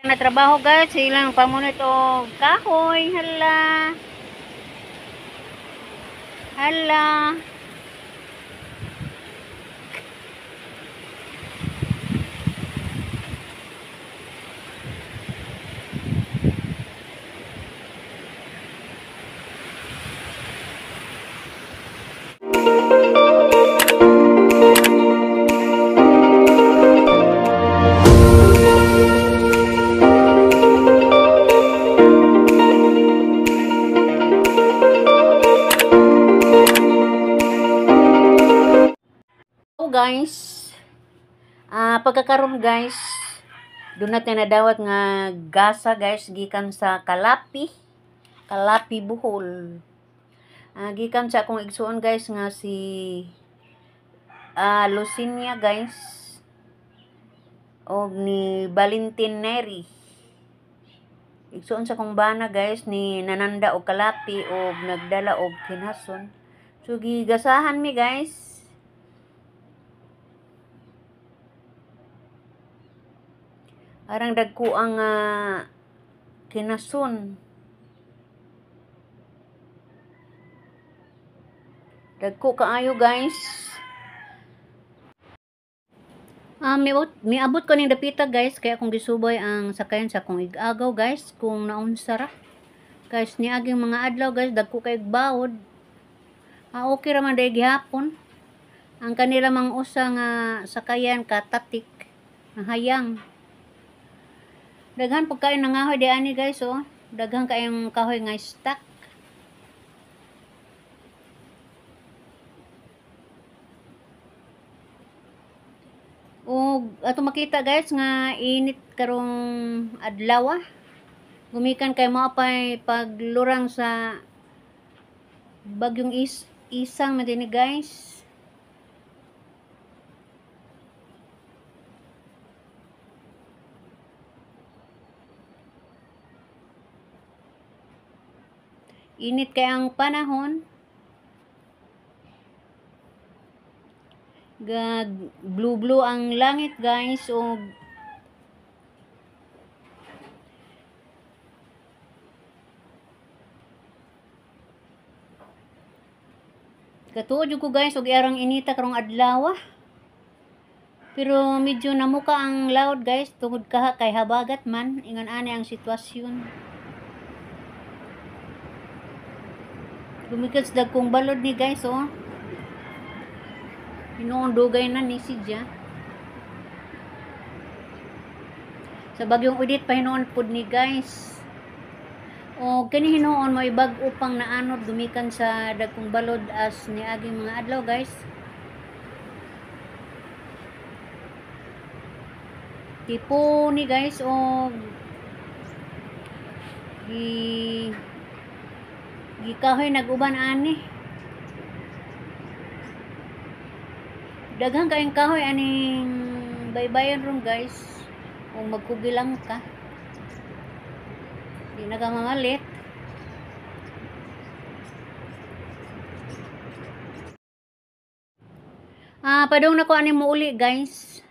Na trabaho guys, ilang pamunit o kahoy. Hala. Hala. Guys, pagkakaroon guys, doon natin nadawat nga gasa guys, gikan sa Kalapi Bohol. Gikan sa akong igsuon guys nga si Lucinia guys, o ni Valentin Neri. Igsuon sa kong bana guys ni nananda og kalapi o nagdala og kinhason. So gigasahan mi guys. Arang dagko ang kinason. Dagko kaayo guys. Miabot ko ning dapita guys, kaya akong gisubay ang sakayan sa akong igagaw guys, kung naunsa ra. Guys, niaging mga adlaw guys, dagko kay bawod. Okay ra man day gihapon. Ang kanila mang usa nga sakayan katatik, hayang. Daghan pagkain nangahoy di ani guys oh. Daghan kayong kahoy nga stock. O ato makita guys nga init karong adlaw. Gumikan kay mo pay paglurang sa bagyong isang madini guys. Init kay ang panahon. Blue ang langit guys. O katuod ko guys og arang inita karong adlaw. Pero medyo namuka ang loud guys tungod kaha kay habagat man, ingon ani ang sitwasyon. Lumikas dagkong balod ni guys oh. Hinoon dugay na ni sidya. Sa bagyong udit pa hinoon pud ni guys. O kani hinoon mo ibag upang naanod dumikan sa dagkong balod as niaging mga adlaw guys. Tipo ni guys o gikahoy nag-uban ani. Daghang kayong kahoy aning baybayon ron guys. O magkugilang ka. Di na ka mamalit. Padung na ko aning muuli guys.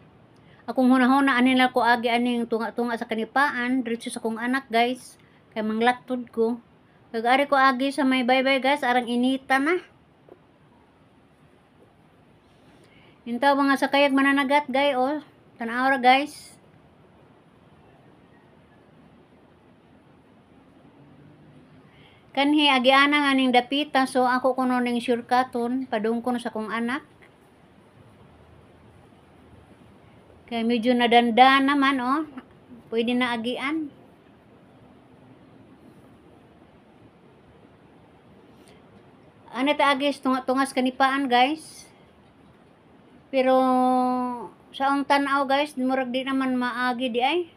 Akong hunahuna aning na ko agi aning tunga-tunga sa kanipaan. Diretso sa kong anak guys. Kay manglatod ko. Kag-ari ko agi sa may baybay guys, arang inita na. Hintaw mga sakayag mananagat guys oh. Tanaw ra guys. Kanhi agiana nga ning dapita, so ako kuno ning shortcuton padung ko sa kong anak. Kay medyo nadanda naman oh. Pwede na agian. Ano ta agis tungas kanipaan guys. Pero sa ang tanaw guys, murag di naman maagi di ay.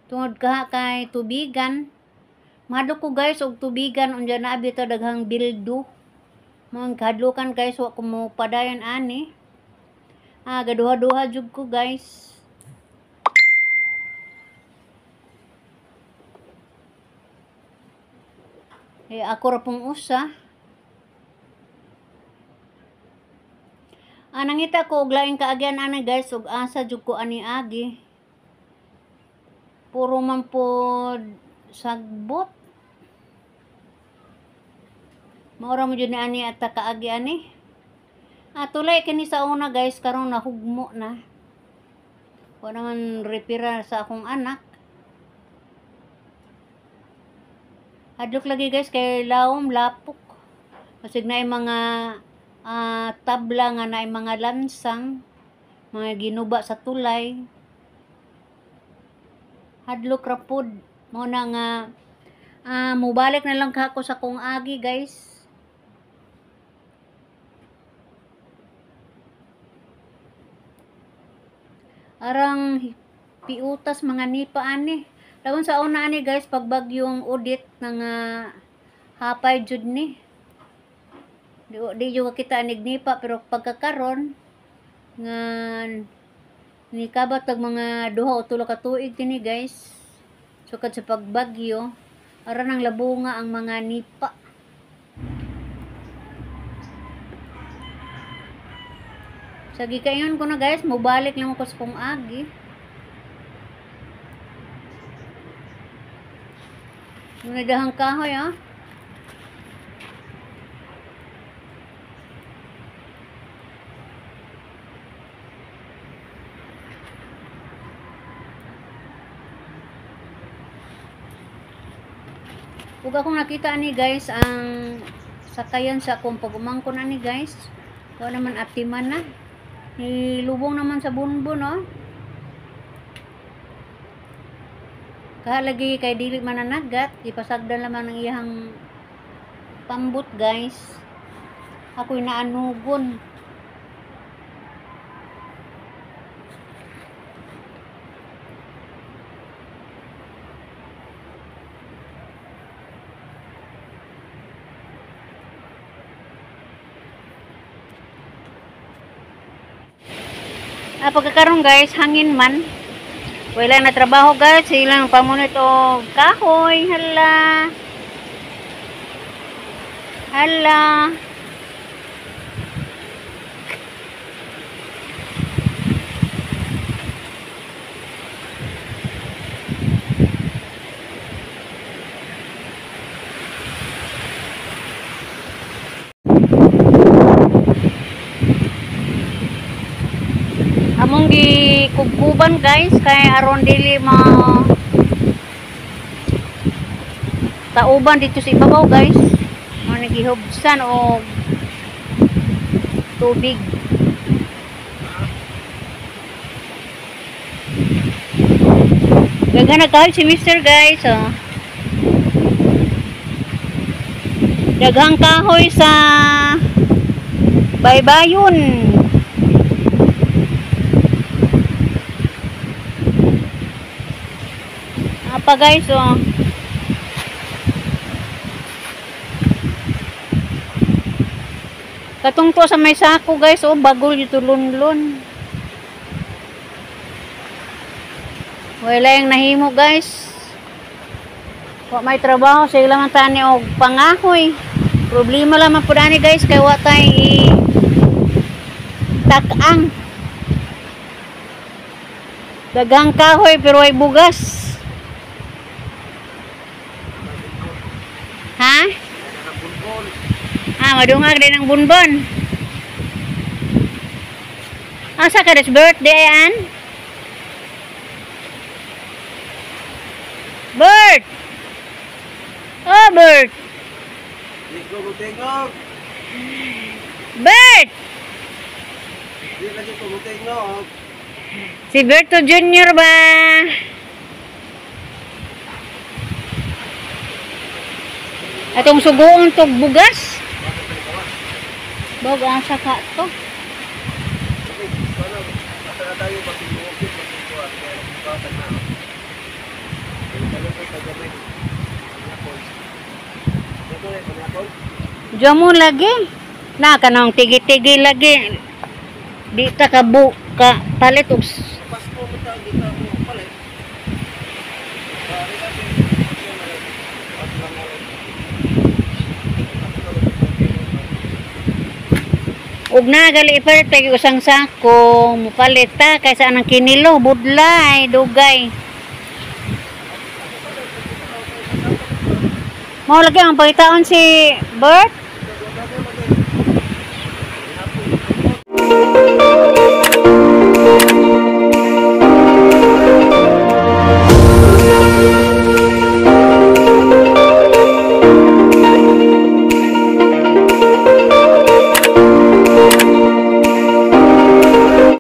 Tungod kaha kay tubigan. Madok ko guys og tubigan unya na abi ta daghang bildo. Mga kadlukan guys wa ko mo padayon ani. Gaduha-duha jud ko guys. Ako ra pong usa. Nangita ko og laing kaagyan ani guys ug asa jud ko ani agi. puro man po sagbot. Maura mo dyan ni ani at kaagi ani. Tulay kini sa una guys, karon nahugmo na. Wala naman repira sa akong anak. Hadlok lagi guys kay lawom lapok. Kasi na mga tabla nga na mga lansang, mga ginuba sa tulay. Hadlok rapod mo na nga mubalik na lang kako sa kong agi guys. Arang piutas mga nipa ani. Lawon sa una ani guys pag bagyong udit ng hapay jud ni. Di juga kita nignipa pero pagkakaron nga ni kabat tag mga 2 o 3 ka tuig kini guys. Sukad sa pagbagyo, ara nang labunga ang mga nipa. Sa gikayon ko na guys, mubalik lang ako sa kong agi. Muna dahang kahoy Ug akong nakita ni guys ang sakayan sa akong pagumangkon ani guys. Wala naman atiman na. Nilubong naman sa bunbon Kahalagi kay dili mananagat, ipasagdan naman ng iyang pambut guys. Ako'y naanugon. Pagkakaroon guys, hangin man. Wala na trabaho guys, silang pamunit o kahoy. Hala. Among gikubkuban guys kay aron dili tauban dito sa ibabaw guys. Nagihubsan og tubig. Daghang nagkahoy si Mr. guys daghang kahoy sa baybayon. Pa guys katungto sa may sako guys bagol yung tulunlon. Wala yung nahimo guys. May trabaho sila man tani og pangahoy. Problema lang man po dani guys kay wa tay takang dagang kahoy pero ay bugas. Madungag din ang bunbon. Asa ka das birthday ayan? Bert! Oh, Bert! Bert! Si Berto Junior ba? Atong sugoong tog bugas. Bog ang saka to. Diyan lagi. Na kanang tigi-tigi lagi. Di ta kabu ka palit og ug nagali ipalit kay usang sako mupalit ta kaysa anang kinilo budlay dugay Mau lagi ang pagitaon si Bert.